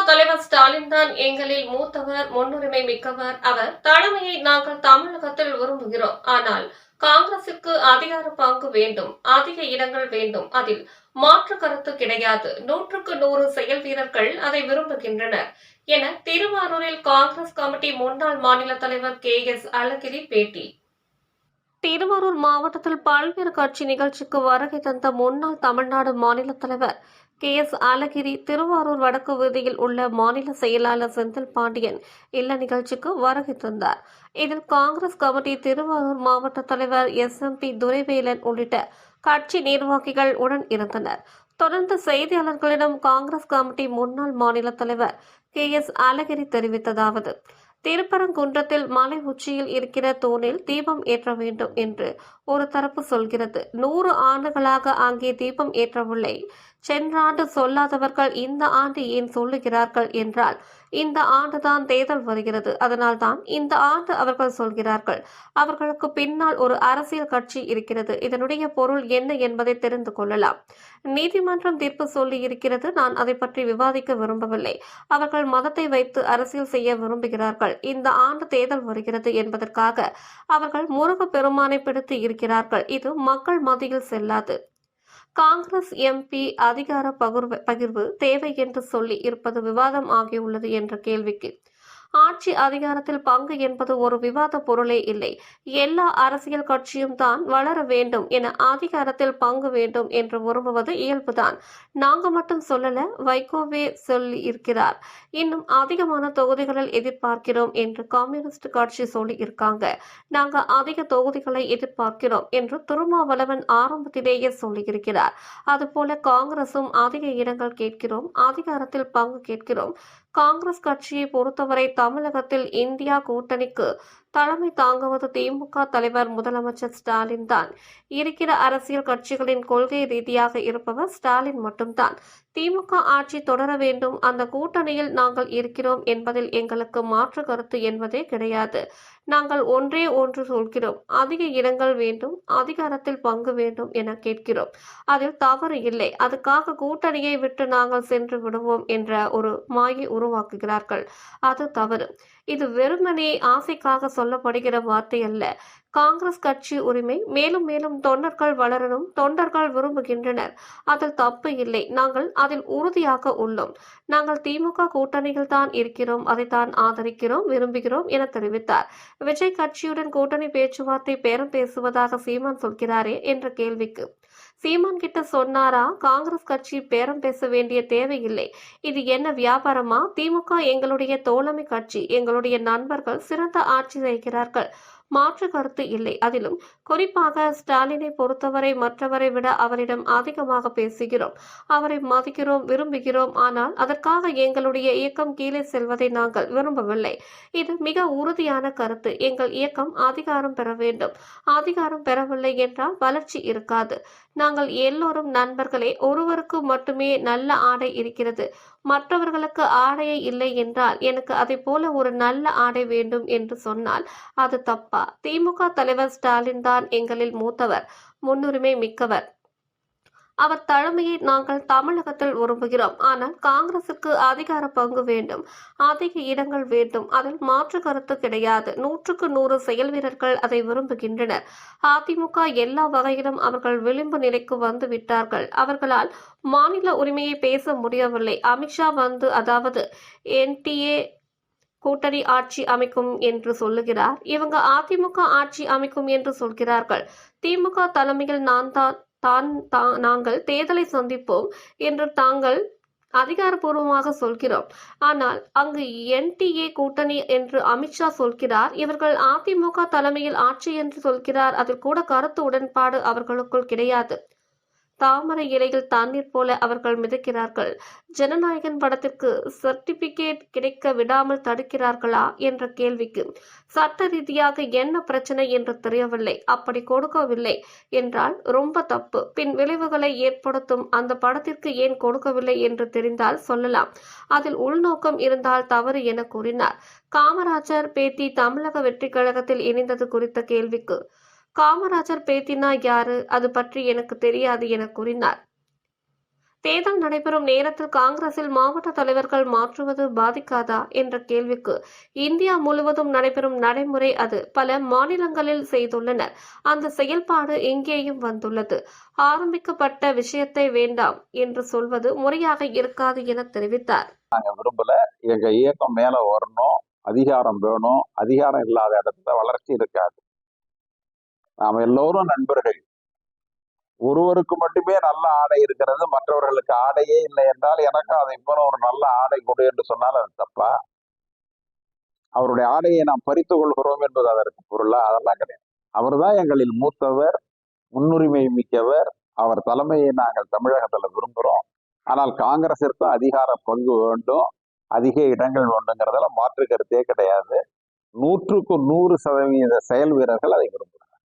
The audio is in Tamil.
தலைவர் ஸ்டாலின் தான் எங்களில் மூத்தவர், முன்னுரிமை மிக்கவர். அவர் தலைமையை நாங்கள் தமிழகத்தில் விரும்புகிறோம். ஆனால் காங்கிரசுக்கு அதிகார பங்கு வேண்டும், அதிக இடங்கள் வேண்டும். அதில் மாற்று கருத்து கிடையாது. 100க்கு 100 செயல் வீரர்கள் அதை விரும்புகின்றனர் என திருவாரூரில் காங்கிரஸ் கமிட்டி முன்னாள் மாநில தலைவர் KS அழகிரி பேட்டி. திருவாரூர் மாவட்டத்தில் பல்வேறு கட்சி நிகழ்ச்சிக்கு வருகை தந்த முன்னாள் தமிழ்நாடு மாநில தலைவர் KS அழகிரி திருவாரூர் வடக்கு வீதியில் உள்ள மாநில செயலாளர் செந்தில் பாண்டியன் இல்ல நிகழ்ச்சிக்கு வருகை தந்தார். இதில் காங்கிரஸ் கமிட்டி திருவாரூர் மாவட்ட தலைவர் SMP துரைவேலன் உள்ளிட்ட கட்சி நிர்வாகிகள் உடன் இருந்தனர். தொடர்ந்து செய்தியாளர்களிடம் காங்கிரஸ் கமிட்டி முன்னாள் மாநில தலைவர் KS அழகிரி தெரிவித்ததாவது: திருப்பரங்குன்றத்தில் மலை உச்சியில் இருக்கிற தூணில் தீபம் ஏற்ற வேண்டும் என்று ஒரு தரப்பு சொல்கிறது. 100 ஆண்டுகளாக அங்கே தீபம் ஏற்றவில்லை. சென்ற ஆண்டு சொல்லாதவர்கள் இந்த ஆண்டு ஏன் சொல்லுகிறார்கள் என்றால், இந்த ஆண்டுதான் தேர்தல் வருகிறது, அதனால் தான் இந்த ஆண்டு அவர்கள் சொல்கிறார்கள். அவர்களுக்கு பின்னால் ஒரு அரசியல் கட்சி இருக்கிறது. இதனுடைய பொருள் என்ன என்பதை தெரிந்து கொள்ளலாம். நீதிமன்றம் தீர்ப்பு சொல்லி இருக்கிறது. நான் அதை பற்றி விவாதிக்க விரும்பவில்லை. அவர்கள் மதத்தை வைத்து அரசியல் செய்ய விரும்புகிறார்கள். இந்த ஆண்டு தேர்தல் வருகிறது என்பதற்காக அவர்கள் முருக பெருமானை பிடித்து இருக்கிறார்கள். இது மக்கள் மத்தியில் செல்லாது. காங்கிரஸ் MP அதிகார பகிர்வு தேவை என்று சொல்லி இருப்பது விவாதம் ஆகியுள்ளது என்ற கேள்விக்கு, ஆட்சி அதிகாரத்தில் பங்கு என்பது ஒரு விவாத பொருளே இல்லை. எல்லா அரசியல் கட்சியும் தான் வளர வேண்டும் என அதிகாரத்தில் பங்கு வேண்டும் என்று விரும்புவது இயல்புதான். நாங்க மட்டும் சொல்லல, வைகோவே சொல்லி இருக்கிறார். இன்னும் அதிகமான தொகுதிகளில் எதிர்பார்க்கிறோம் என்று கம்யூனிஸ்ட் கட்சி சொல்லி இருக்காங்க. நாங்க அதிக தொகுதிகளை எதிர்பார்க்கிறோம் என்று திருமாவளவன் ஆரம்பத்திலேயே சொல்லியிருக்கிறார். அதுபோல காங்கிரசும் அதிக இடங்கள் கேட்கிறோம், அதிகாரத்தில் பங்கு கேட்கிறோம். காங்கிரஸ் கட்சியை பொறுத்தவரை தமிழகத்தில் இந்தியா கூட்டணிக்கு தலைமை தாங்குவது திமுக தலைவர் முதலமைச்சர் ஸ்டாலின் தான். இருக்கிற அரசியல் கட்சிகளின் கொள்கை ரீதியாக இருப்பவர் ஸ்டாலின் மட்டும்தான். திமுக ஆட்சி தொடர வேண்டும், அந்த கூட்டணியில் நாங்கள் இருக்கிறோம் என்பதில் எங்களுக்கு மாற்று கருத்து என்பதே கிடையாது. நாங்கள் ஒன்றே ஒன்று சொல்கிறோம், அதிக இடங்கள் வேண்டும், அதிகாரத்தில் பங்கு வேண்டும் என கேட்கிறோம். அதில் தவறு இல்லை. அதுக்காக கூட்டணியை விட்டு நாங்கள் சென்று விடுவோம் என்ற ஒரு மாயை உருவாக்குகிறார்கள். அது தவறு. இது வெறுமனே ஆசைக்காக சொல்லப்படுகிற வார்த்தை அல்ல. காங்கிரஸ் கட்சி உரிமை. மேலும் மேலும் தொண்டர்கள் வளரணும், தொண்டர்கள் விரும்புகின்றனர். அதில் தப்பு இல்லை. நாங்கள் அதில் உறுதியாக உள்ளோம். நாங்கள் திமுக கூட்டணியில் தான் இருக்கிறோம், அதைத்தான் ஆதரிக்கிறோம், விரும்புகிறோம் என தெரிவித்தார். விஜய் கட்சியுடன் கூட்டணி பேச்சுவார்த்தை பேரம் பேசுவதாக சீமான் சொல்கிறாரே என்ற கேள்விக்கு, சீமான் கிட்ட சொன்னாரா காங்கிரஸ் கட்சி பேரம் பேச வேண்டிய தேவையில்லை. இது என்ன வியாபாரமா? திமுக எங்களுடைய தோழமை கட்சி, எங்களுடைய நண்பர்கள் சிறந்த ஆட்சி செய்கிறார்கள், மாற்று கருத்து இல்லை. அதிலும் குறிப்பாக ஸ்டாலினை பொறுத்தவரை மற்றவரை விட அவரிடம் அதிகமாக பேசுகிறோம், அவரை மதிக்கிறோம், விரும்புகிறோம். ஆனால் அதற்காக எங்களுடைய இயக்கம் கீழே செல்வதை நாங்கள் விரும்பவில்லை. இது மிக உறுதியான கருத்து. எங்கள் இயக்கம் அதிகாரம் பெற வேண்டும். அதிகாரம் பெறவில்லை என்றால் வளர்ச்சி இருக்காது. நாங்கள் எல்லோரும் நண்பர்களே. ஒருவருக்கு மட்டுமே நல்ல ஆடை இருக்கிறது, மற்றவர்களுக்கு ஆடையே இல்லை என்றால், எனக்கு அதை போல ஒரு நல்ல ஆடை வேண்டும் என்று சொன்னால் அது தப்பா? திமுக தலைவர் ஸ்டாலின் தான் எங்களில் மூத்தவர், முன்னுரிமை மிக்கவர். அவர் தலைமையை நாங்கள் தமிழகத்தில் விரும்புகிறோம். ஆனால் காங்கிரசுக்கு அதிகார பங்கு வேண்டும், அதிக இடங்கள் வேண்டும். அதில் மாற்று கருத்து கிடையாது. 100க்கு 100 செயல் வீரர்கள் அதை விரும்புகின்றனர். அதிமுக எல்லா வகையிலும் அவர்கள் விளிம்பு நிலைக்கு வந்து விட்டார்கள். அவர்களால் மாநில உரிமையை பேச முடியவில்லை. அமித்ஷா வந்து, அதாவது NTA கூட்டணி ஆட்சி அமைக்கும் என்று சொல்லுகிறார். இவங்க அதிமுக ஆட்சி அமைக்கும் என்று சொல்கிறார்கள். திமுக தலைமையில் நாங்கள் தேர்தலை சந்திப்போம் என்று தாங்கள் அதிகாரப்பூர்வமாக சொல்கிறோம். ஆனால் அங்கு NTA கூட்டணி என்று அமித்ஷா சொல்கிறார். இவர்கள் அதிமுக தலைமையில் ஆட்சி என்று சொல்கிறார். அதில் கூட கருத்து உடன்பாடு அவர்களுக்குள் கிடையாது. தாமரை இலையில் தண்ணீர் போல அவர்கள் மிதக்கிறார்கள். ஜனநாயகன் படத்திற்கு சர்டிபிகேட் கிடைக்க விடாமல் தடுக்கிறார்களா என்ற கேள்விக்கு சட்ட ரீதியாக என்ன பிரச்சனை என்று தெரியவில்லை. அப்படி கொடுக்கவில்லை என்றால் ரொம்ப தப்பு. பின் விளைவுகளை ஏற்படுத்தும். அந்த படத்திற்கு ஏன் கொடுக்கவில்லை என்று தெரிந்தால் சொல்லலாம். அதில் உள்நோக்கம் இருந்தால் தவறு என கூறினார். காமராஜர் பேத்தி தமிழக வெற்றி கழகத்தில் இணைந்தது குறித்த கேள்விக்கு, காமராஜர் பேத்தினா யாரு, அது பற்றி எனக்கு தெரியாது என கூறினார். தேர்தல் நடைபெறும் நேரத்தில் காங்கிரஸில் மாவட்ட தலைவர்கள் மாற்றுவது பாதிக்காதா என்ற கேள்விக்கு இந்தியா முழுவதும் நடைபெறும் நடைமுறை அது. பல மாநிலங்களில் செய்துள்ளனர். அந்த செயல்பாடு இங்கேயும் வந்துள்ளது. ஆரம்பிக்கப்பட்ட விஷயத்தை வேண்டாம் என்று சொல்வது முறையாக இருக்காது என தெரிவித்தார். நாங்க விரும்பல. எங்க இயக்கம் மேல வரணும், அதிகாரம் வேணும். அதிகாரம் இல்லாத இடத்துல வளர்ச்சி இருக்காது. நாம எல்லோரும் நண்பர்கள். ஒருவருக்கு மட்டுமே நல்ல ஆடை இருக்கிறது, மற்றவர்களுக்கு ஆடையே இல்லை என்றால் எனக்கு அதை போல ஒரு நல்ல ஆடை கொடு என்று சொன்னால் அது தப்பா? அவருடைய ஆடையை நாம் பறித்து கொள்கிறோம் என்பது அதற்கு பொருளா? அதெல்லாம் கிடையாது. அவர்தான் எங்களில் மூத்தவர், முன்னுரிமை மிக்கவர். அவர் தலைமையை நாங்கள் தமிழகத்துல விரும்புகிறோம். ஆனால் காங்கிரசிற்கும் அதிகார பங்கு வேண்டும், அதிக இடங்கள் வேண்டுங்கிறதுல மாற்று கருத்தே கிடையாது. 100% செயல் வீரர்கள் அதை விரும்புகிறார்.